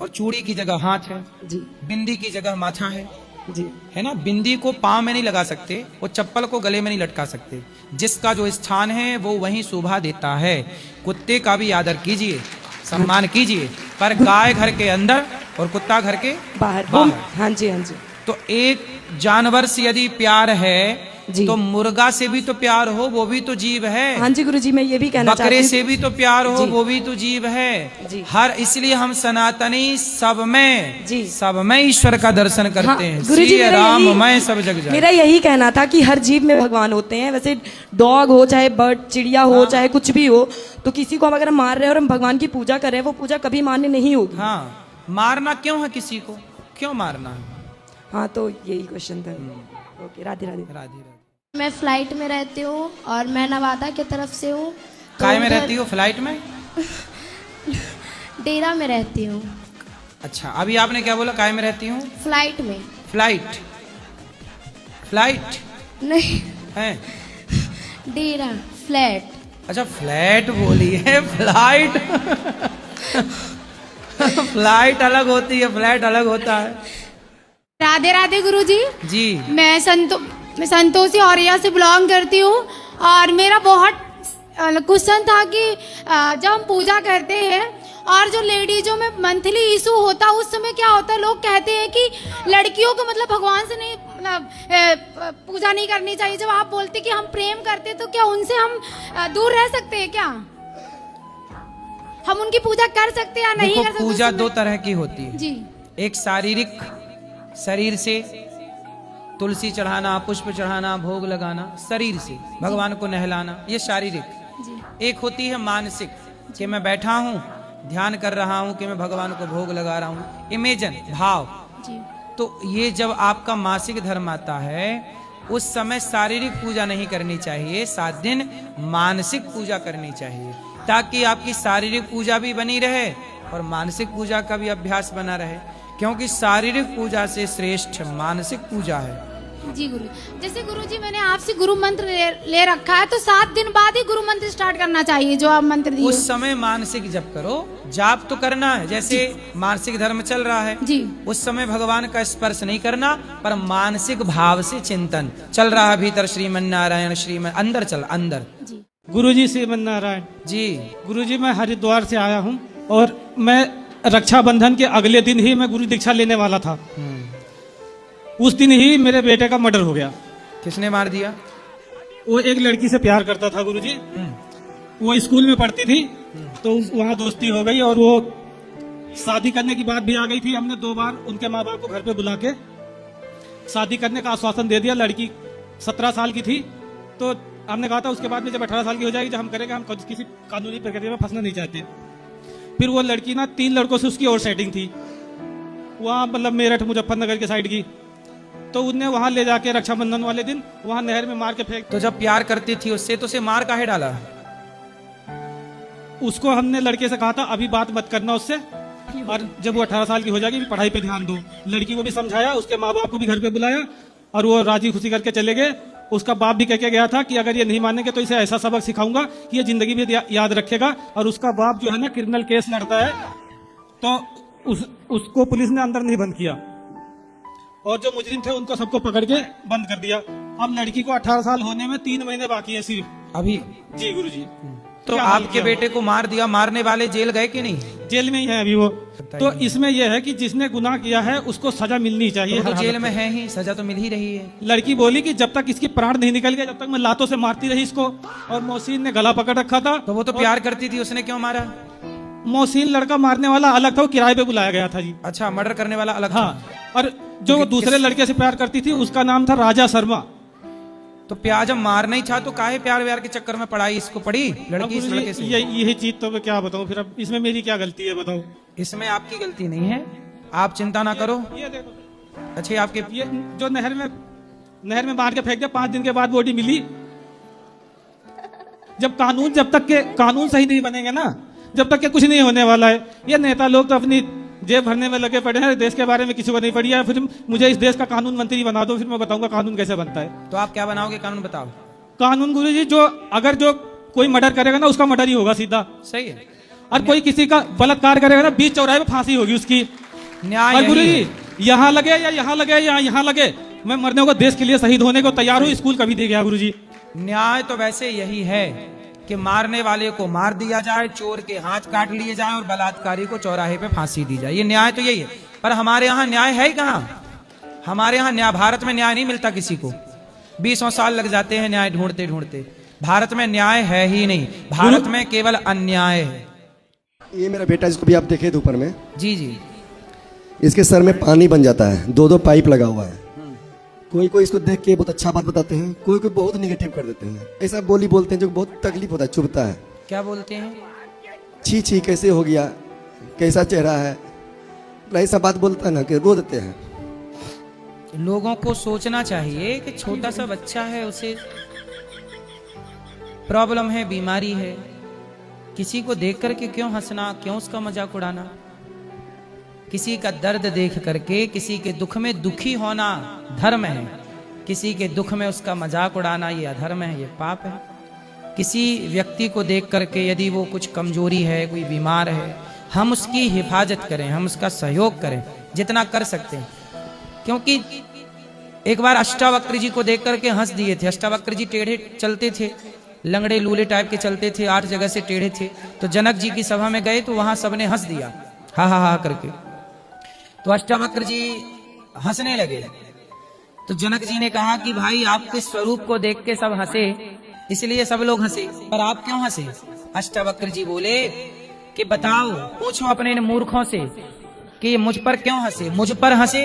और चूड़ी की जगह हाथ है जी, बिंदी की जगह माथा है जी, है ना। बिंदी को पाँव में नहीं लगा सकते, वो चप्पल को गले में नहीं लटका सकते। जिसका जो स्थान है वो वहीं शोभा देता है। कुत्ते का भी आदर कीजिए, सम्मान कीजिए, पर गाय घर के अंदर और कुत्ता घर के बाहर। हाँ जी, हाँ जी। तो एक जानवर से यदि प्यार है तो मुर्गा से भी तो प्यार हो, वो भी तो जीव है। हाँ जी गुरुजी, मैं ये भी कहना चाहती हूँ। बकरे से भी तो प्यार हो, वो भी तो जीव है। हर इसलिए हम सनातनी सब में ईश्वर का दर्शन करते हैं। गुरुजी, राम मैं सब जग जाए। मेरा यही कहना था कि हर जीव में भगवान होते हैं। वैसे डॉग हो, चाहे बर्ड, चिड़िया हो, चाहे कुछ भी हो, तो किसी को हम अगर मार रहे हैं और हम भगवान की पूजा कर रहे हैं, वो पूजा कभी मान्य नहीं होगी। हाँ, मारना क्यों है किसी को? क्यों मारना है? हाँ, तो यही क्वेश्चन था। ओके, राधे राधे। राधे। मैं फ्लाइट में रहती हूँ और मैं नवादा की तरफ से हूँ। काय में रहती हो? फ्लाइट में? डेरा में रहती हूँ। अच्छा, अभी आपने क्या बोला? काय में रहती हूँ? फ्लाइट में। फ्लाइट नहीं है, डेरा, फ्लैट। अच्छा, फ्लैट बोली है, फ्लाइट फ्लाइट अलग होती है, फ्लैट अलग होता है। राधे राधे गुरुजी। जी। मैं संतोषी औरिया से बिलोंग करती हूँ और मेरा बहुत क्वेश्चन था कि जब हम पूजा करते हैं और जो लेडीजों में मंथली इशू होता है उस समय क्या होता है, लोग कहते हैं कि लड़कियों को मतलब भगवान से नहीं पूजा नहीं करनी चाहिए। जब आप बोलते कि हम प्रेम करते तो क्या उनसे हम दूर रह सकते हैं? क्या हम उनकी पूजा कर सकते हैं या नहीं कर सकते? पूजा दो तरह की होती है जी। एक शारीरिक, शरीर से तुलसी चढ़ाना, पुष्प चढ़ाना, भोग लगाना, शरीर से भगवान को नहलाना, ये शारीरिक। एक होती है मानसिक, कि मैं बैठा हूँ, ध्यान कर रहा हूँ कि मैं भगवान को भोग लगा रहा हूँ, इमेजन, भाव। तो ये जब आपका मासिक धर्म आता है उस समय शारीरिक पूजा नहीं करनी चाहिए, 7 दिन मानसिक पूजा करनी चाहिए, ताकि आपकी शारीरिक पूजा भी बनी रहे और मानसिक पूजा का भी अभ्यास बना रहे, क्योंकि शारीरिक पूजा से श्रेष्ठ मानसिक पूजा है। जी गुरु, जैसे गुरुजी मैंने आपसे गुरु मंत्र ले रखा है, तो 7 दिन बाद ही गुरु मंत्र स्टार्ट करना चाहिए जो आप मंत्र दिए। उस समय मानसिक जप करो, जाप तो करना है, जैसे मानसिक धर्म चल रहा है जी। उस समय भगवान का स्पर्श नहीं करना, पर मानसिक भाव से चिंतन चल रहा है भीतर, श्रीमन नारायण श्रीमन, अंदर चल, अंदर। गुरुजी श्रीमन नारायण जी। गुरुजी, मैं हरिद्वार से आया हूँ और मैं रक्षाबंधन के अगले दिन ही मैं गुरु दीक्षा लेने वाला था। उस दिन ही मेरे बेटे का मर्डर हो गया। किसने मार दिया? वो एक लड़की से प्यार करता था गुरुजी, वो स्कूल में पढ़ती थी, तो वहाँ दोस्ती हो गई और वो शादी करने की बात भी आ गई थी। हमने 2 बार उनके माँ बाप को घर पे बुला के शादी करने का आश्वासन दे दिया। लड़की 17 साल की थी, तो हमने कहा था उसके बाद में जब 18 साल की हो जाएगी जब हम करेंगे, हम किसी कानूनी प्रक्रिया में फंसना नहीं चाहते। फिर वो लड़की ना 3 लड़कों से उसकी और सेटिंग थी, वहाँ मतलब मेरठ मुजफ्फरनगर के साइड की, तो उनने वहां ले जाके रक्षाबंधन वाले दिन वहां नहर में मार के फेंक। तो जब प्यार करती थी उससे तो उसे मार काहे डाला? उसको हमने लड़के से कहा था अभी बात मत करना उससे, और जब वो 18 साल की हो जाएगी पढ़ाई पे ध्यान दो। लड़की को भी समझाया, उसके माँ बाप को भी घर पे बुलाया और वो राजी खुशी करके चले गए। उसका बाप भी कह के गया था कि अगर ये नहीं मानेंगे तो इसे ऐसा सबक सिखाऊंगा कि ये जिंदगी में याद रखेगा। और उसका बाप जो है ना क्रिमिनल केस लड़ता है, तो उसको पुलिस ने अंदर नहीं बंद किया और जो मुजरिम थे उनको सबको पकड़ के बंद कर दिया। अब लड़की को 18 साल होने में 3 महीने बाकी है सिर्फ अभी। जी गुरुजी। तो आपके बेटे को मार दिया, मारने वाले जेल गए कि नहीं? जेल में ही है अभी वो। तो इसमें यह है कि जिसने गुनाह किया है उसको सजा मिलनी चाहिए। तो जेल में है ही, सजा तो मिल ही रही है। लड़की बोली कि जब तक इसकी प्राण नहीं निकल गया, जब तक मैं लातों से मारती रही इसको, और मोहसिन ने गला पकड़ रखा था। तो वो तो प्यार करती थी, उसने क्यों मारा? मोहसिन लड़का मारने वाला अलग था, वो किराए पे बुलाया गया था जी। अच्छा, मर्डर करने वाला अलग हाँ। था। और जो दूसरे लड़के से प्यार करती थी उसका नाम था राजा शर्मा। तो प्यार जब मारना ही था तो काहे प्यार व्यार के चक्कर में पढ़ाई इसको पड़ी लड़की इस लड़के से? यही चीज तो मैं क्या बताऊं फिर, अब इसमें मेरी क्या गलती है बताओ? इसमें आपकी गलती नहीं है, आप चिंता ना करो। ये देखो, अच्छा आपके ये जो नहर में मार के फेंक दिया, 5 दिन के बाद बॉडी मिली। जब तक के कानून सही नहीं बनेंगे ना, जब तक के कुछ नहीं होने वाला है। ये नेता लोग तो अपनी जेब भरने में लगे पड़े हैं, देश के बारे में किसी को नहीं पड़ी है। फिर मुझे इस देश का कानून मंत्री बना दो, फिर मैं बताऊंगा कानून कैसे बनता है। तो आप क्या बनाओगे कानून, बताओ। कानून गुरुजी, अगर जो कोई मर्डर करेगा ना उसका मर्डर ही होगा सीधा। सही है। और कोई किसी का बलात्कार करेगा ना, बीच चौराहे पे फांसी होगी उसकी। न्याय और गुरुजी, यहाँ लगे या यहाँ लगे या यहाँ लगे, मैं मरने को, देश के लिए शहीद होने को तैयार हूँ। स्कूल कभी दे गया गुरुजी। न्याय तो वैसे यही है कि मारने वाले को मार दिया जाए, चोर के हाथ काट लिए जाए और बलात्कारी को चौराहे पे फांसी दी जाए। ये न्याय तो यही है। पर हमारे यहाँ न्याय है कहाँ? हमारे यहाँ न्याय, भारत में न्याय नहीं मिलता किसी को। 20 साल लग जाते हैं न्याय ढूंढते ढूंढते। भारत में न्याय है ही नहीं, भारत में केवल अन्याय है। ये मेरा बेटा जिसको भी आप देखे थे ऊपर में, जी जी, इसके सर में पानी बन जाता है, 2 पाइप लगा हुआ है। कोई इसको देख के बहुत अच्छा बात बताते हैं, कोई बहुत निगेटिव कर देते हैं। ऐसा बोलते हैं जो बहुत तकलीफ होता है, चुभता है। क्या बोलते हैं? छी छी कैसे हो गया, कैसा चेहरा है, ऐसा बात बोलता है ना कि रो देते हैं। लोगों को सोचना चाहिए कि छोटा सा बच्चा है, उसे प्रॉब्लम है, बीमारी है, किसी को देख करके क्यों हंसना, क्यों उसका मजाक उड़ाना? किसी का दर्द देख करके किसी के दुख में दुखी होना धर्म है, किसी के दुख में उसका मजाक उड़ाना ये अधर्म है, ये पाप है। किसी व्यक्ति को देख करके यदि वो कुछ कमजोरी है, कोई बीमार है, हम उसकी हिफाजत करें, हम उसका सहयोग करें जितना कर सकते हैं। क्योंकि एक बार अष्टावक्र जी को देख करके हंस दिए थे। अष्टावक्र जी टेढ़े चलते थे, लंगड़े लूले टाइप के चलते थे, 8 जगह से टेढ़े थे। तो जनक जी की सभा में गए तो वहां सबने हंस दिया, हा हा हा करके। तो अष्टावक्र जी हंसने लगे। तो जनक जी ने कहा कि भाई आपके स्वरूप को देख के सब हंसे, इसलिए सब लोग हंसे, पर आप क्यों हंसे? अष्टावक्र जी बोले कि बताओ, पूछो अपने इन मूर्खों से कि मुझ पर क्यों हंसे, मुझ पर हंसे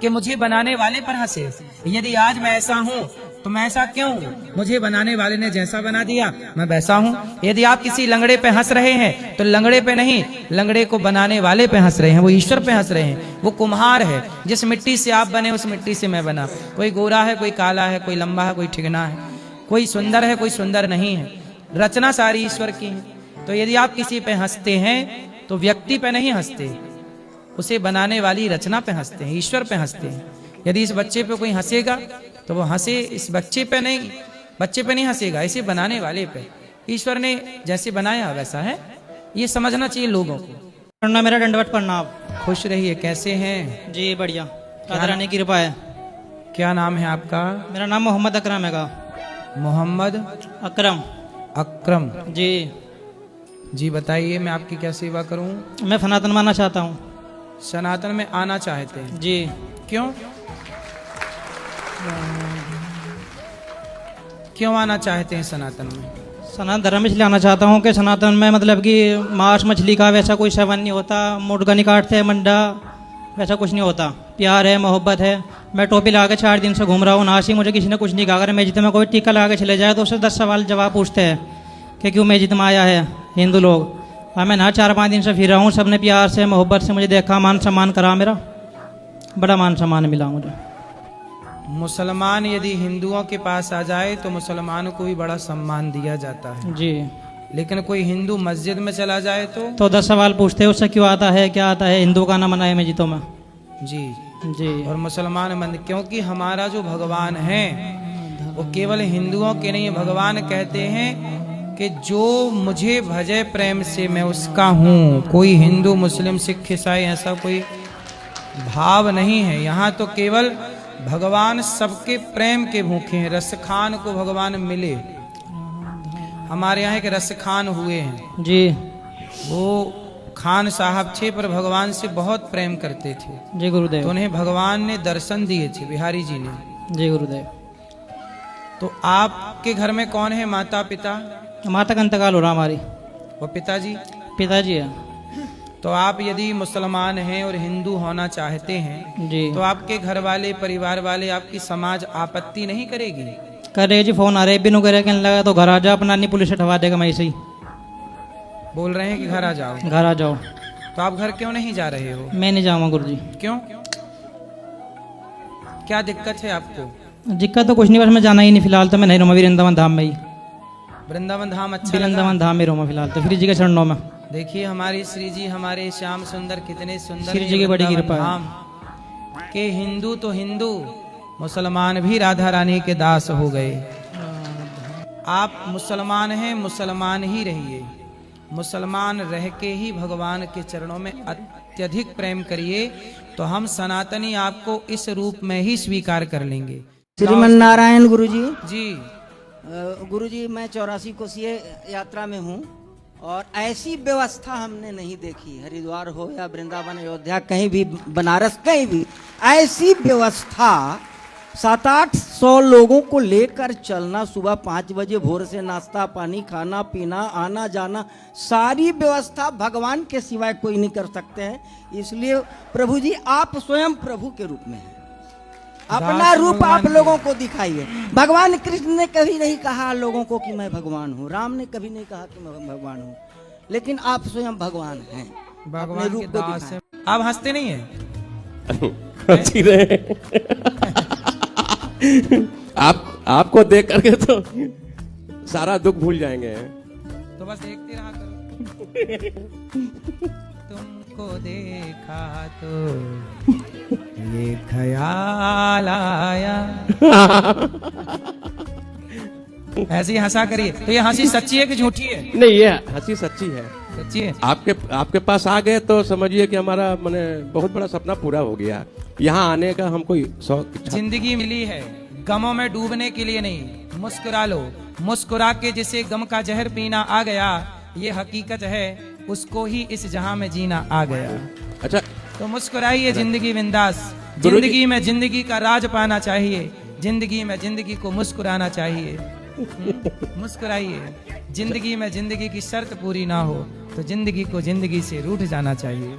कि मुझे बनाने वाले पर हंसे। यदि आज मैं ऐसा हूँ तो मैं ऐसा क्यों हूँ? मुझे बनाने वाले ने जैसा बना दिया मैं वैसा हूँ। यदि आप किसी लंगड़े पे हंस रहे हैं तो लंगड़े पे नहीं, लंगड़े को बनाने वाले पे हंस रहे हैं, वो ईश्वर पे हंस रहे हैं। वो कुम्हार है, जिस मिट्टी से आप बने उस मिट्टी से मैं बना। कोई गोरा है, कोई काला है, कोई लंबा है, कोई ठिगना है, कोई सुंदर है, कोई सुंदर नहीं है। रचना सारी ईश्वर की है। तो यदि आप किसी पे हंसते हैं तो व्यक्ति पे नहीं हंसते, उसे बनाने वाली रचना पे हंसते हैं, ईश्वर पे हंसते हैं। यदि इस बच्चे पे कोई हंसेगा तो वो हंसे इस बच्चे पे नहीं, बच्चे पे नहीं हंसेगा, इसे बनाने वाले पे। ईश्वर ने जैसे बनाया वैसा है, ये समझना चाहिए लोगों को। पढ़ना मेरा दंडवत प्रणाम। खुश रहिए। कैसे हैं? जी बढ़िया, राधा रानी की कृपा है। क्या नाम है आपका? मेरा नाम मोहम्मद अकरम है। मोहम्मद अकरम। अकरम जी जी, बताइए मैं आपकी क्या सेवा करूं? मैं सनातन मानना चाहता हूँ। सनातन में आना चाहते हैं? जी। क्यों क्यों आना चाहते हैं सनातन में? सनातन धर्म इसलिए आना चाहता हूँ कि सनातन में मतलब कि मांस मछली का वैसा कोई सेवन नहीं होता, मुर्गा नहीं काटते, मंडा वैसा कुछ नहीं होता। प्यार है, मोहब्बत है। मैं टोपी लगा के 4 दिन से घूम रहा हूँ, ना ही मुझे किसी ने कुछ नहीं कहा। अगर मस्जिद में कोई टीका लगा के चले जाए तो उससे 10 सवाल जवाब पूछते हैं कि क्यों मस्जिद में आया है हिंदू लोग। और मैं ना 4-5 दिन से फिर रहा हूँ, सबने प्यार से मोहब्बत से मुझे देखा, मान सम्मान करा, मेरा बड़ा मान सम्मान मिला मुझे। मुसलमान यदि हिंदुओं के पास आ जाए तो मुसलमानों को भी बड़ा सम्मान दिया जाता है जी। लेकिन कोई हिंदू मस्जिद में चला जाए तो 10 सवाल पूछते हैं उससे, क्यों आता है, क्या आता है, हिंदू का नाम मनाए मस्जिदों में। जी जी। और मुसलमान मंदिर, क्योंकि हमारा जो भगवान है वो केवल हिंदुओं के नहीं। भगवान कहते हैं कि जो मुझे भजे प्रेम से मैं उसका हूँ। कोई हिंदू मुस्लिम सिख ईसाई ऐसा कोई भाव नहीं है। यहाँ तो केवल भगवान सबके प्रेम के भूखे हैं। रसखान को भगवान मिले। हमारे यहाँ एक रसखान हुए हैं जी। वो खान साहब थे पर भगवान से बहुत प्रेम करते थे जी गुरुदेव। तो उन्हें भगवान ने दर्शन दिए थे, बिहारी जी ने। जी गुरुदेव। तो आपके घर में कौन है? माता पिता? माता का इंतकाल हो रहा हमारी। वो पिताजी? पिताजी है। तो आप यदि मुसलमान हैं और हिंदू होना चाहते हैं जी, तो आपके घर वाले, परिवार वाले, आपकी समाज आपत्ति नहीं करेगी? कर रहे जी फोन आ रहे बिनु करे कहने लगा तो घर आ जा, अपना नहीं पुलिस हटवा देगा। मैं ऐसे ही बोल रहे हैं कि घर आ जाओ। घर आ जाओ। तो आप घर क्यों नहीं जा रहे हो? मैं नहीं जाऊँगा गुरुजी। क्यों? क्या दिक्कत है आपको? दिक्कत तो कुछ नहीं, बस मैं जाना ही नहीं फिलहाल तो। मैं नहीं रहूँगा वृंदावन धाम में ही। वृंदावन धाम अच्छा लगा? वृंदावन धाम में रहूँगा फिलहाल तो, श्री जी के चरणों में। देखिए हमारे श्री जी, हमारे श्याम सुंदर कितने सुंदर श्री जी की बड़ी कृपा है। धाम के हिंदू तो हिंदू, मुसलमान भी राधा रानी के दास हो गए। आप मुसलमान हैं, मुसलमान ही रहिए। मुसलमान रह के ही भगवान के चरणों में अत्यधिक प्रेम करिए, तो हम सनातनी आपको इस रूप में ही स्वीकार कर लेंगे। श्रीमन नारायण गुरुजी। जी गुरुजी, मैं 84 कोसीय यात्रा में हूँ और ऐसी व्यवस्था हमने नहीं देखी। हरिद्वार हो या वृंदावन, अयोध्या, कहीं भी, बनारस, कहीं भी ऐसी व्यवस्था। 700-800 लोगों को लेकर चलना, सुबह 5 बजे भोर से नाश्ता पानी, खाना पीना, आना जाना, सारी व्यवस्था भगवान के सिवाय कोई नहीं कर सकते हैं। इसलिए प्रभु जी आप स्वयं प्रभु के रूप में हैं, अपना रूप आप लोगों को दिखाइए। भगवान कृष्ण ने कभी नहीं कहा लोगों को कि मैं भगवान हूँ, राम ने कभी नहीं कहा कि मैं भगवान हूँ, लेकिन आप स्वयं भगवान हैं। भगवान रूप के दास हैं। आप हंसते नहीं हैं? हंसी रहे। आपको देख करके तो सारा दुख भूल जाएंगे। तो बस देखते रहा करो। तुमको देखा तो ये ख्याल आया। ऐसी हंसा करिए। तो ये हंसी सच्ची है कि झूठी है? नहीं, ये हंसी सच्ची है। सच्ची है। आपके पास आ गए तो समझिए कि हमारा मैंने बहुत बड़ा सपना पूरा हो गया। यहाँ आने का हमको जिंदगी मिली है गमों में डूबने के लिए नहीं। मुस्कुरा लो, मुस्कुरा के जिसे गम का जहर पीना आ गया, ये हकीकत है, उसको ही इस जहां में जीना आ गया। अच्छा, तो मुस्कुराइए, जिंदगी बिंदास। जिंदगी में जिंदगी का राज पाना चाहिए, जिंदगी में जिंदगी को मुस्कुराना चाहिए। मुस्कुराइए। जिंदगी में जिंदगी की शर्त पूरी ना हो तो जिंदगी को जिंदगी से रूठ जाना चाहिए।